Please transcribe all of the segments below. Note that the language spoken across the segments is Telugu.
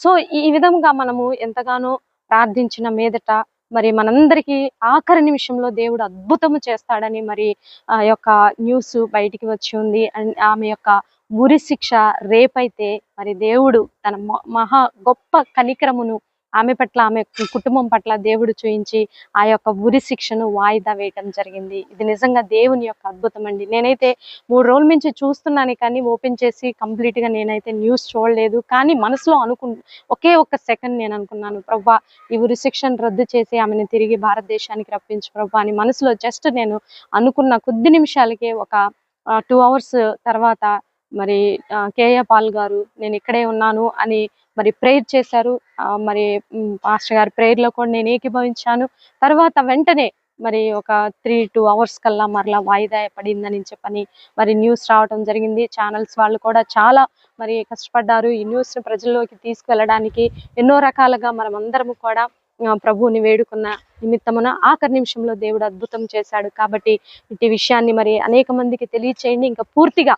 సో ఈ విధంగా మనము ఎంతగానో ప్రార్థించిన మీదట మరి మనందరికీ ఆఖరి నిమిషంలో దేవుడు అద్భుతము చేస్తాడని మరి ఆ యొక్క న్యూస్ బయటికి వచ్చి ఉంది. అండ్ ఆమె యొక్క ఉరి శిక్ష రేపైతే మరి దేవుడు తన మహా గొప్ప కనికరమును ఆమె పట్ల, ఆమె కుటుంబం పట్ల దేవుడు చూయించి ఆ యొక్క ఉరి శిక్షను వాయిదా వేయటం జరిగింది. ఇది నిజంగా దేవుని యొక్క అద్భుతం అండి. నేనైతే 3 రోజుల నుంచి చూస్తున్నాను, కానీ ఓపెన్ చేసి కంప్లీట్ గా నేనైతే న్యూస్ చూడలేదు. కానీ మనసులో ఒకే ఒక్క సెకండ్ నేను అనుకున్నాను, ప్రభువా ఈ ఉరి శిక్షను రద్దు చేసి ఆమెను తిరిగి భారతదేశానికి రప్పించు ప్రభువా అని మనసులో జస్ట్ నేను అనుకున్న కొద్ది నిమిషాలకే ఒక 2 అవర్స్ తర్వాత మరి కేఏ పాల్ గారు నేను ఇక్కడే ఉన్నాను అని మరి ప్రేయర్ చేశారు. మరి పాస్టర్ గారి ప్రేయర్ లో కూడా నేను ఏకీభవించాను. తర్వాత వెంటనే మరి ఒక 2 అవర్స్ కల్లా మరలా వాయిదా పడిందని చెప్పని మరి న్యూస్ రావడం జరిగింది. ఛానల్స్ వాళ్ళు కూడా చాలా మరి కష్టపడ్డారు ఈ న్యూస్ ని ప్రజల్లోకి తీసుకెళ్ళడానికి. ఎన్నో రకాలుగా మనం అందరము కూడా ప్రభువుని వేడుకున్న నిమిత్తమున ఆఖరి నిమిషంలో దేవుడు అద్భుతం చేశాడు. కాబట్టి ఇట్టి విషయాన్ని మరి అనేక మందికి తెలియచేయండి. ఇంకా పూర్తిగా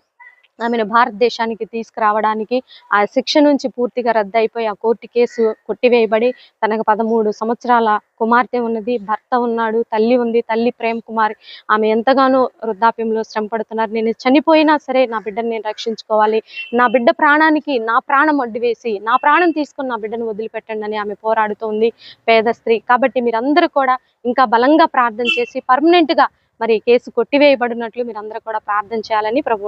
ఆమెను భారతదేశానికి తీసుకురావడానికి ఆ శిక్ష నుంచి పూర్తిగా రద్దయిపోయి ఆ కోర్టు కేసు కొట్టివేయబడి తనకు 13 సంవత్సరాల కుమార్తె ఉన్నది, భర్త ఉన్నాడు, తల్లి ఉంది. తల్లి ప్రేమ్ కుమారి ఆమె ఎంతగానో వృద్ధాప్యంలో శ్రమ పడుతున్నారు. నేను చనిపోయినా సరే నా బిడ్డను నేను రక్షించుకోవాలి, నా బిడ్డ ప్రాణానికి నా ప్రాణం అడ్డు వేసి నా ప్రాణం తీసుకుని నా బిడ్డను వదిలిపెట్టండి అని ఆమె పోరాడుతోంది, పేద స్త్రీ. కాబట్టి మీరందరూ కూడా ఇంకా బలంగా ప్రార్థన చేసి పర్మనెంట్ గా మరి కేసు కొట్టివేయబడినట్లు మీరందరూ కూడా ప్రార్థన చేయాలని ప్రభు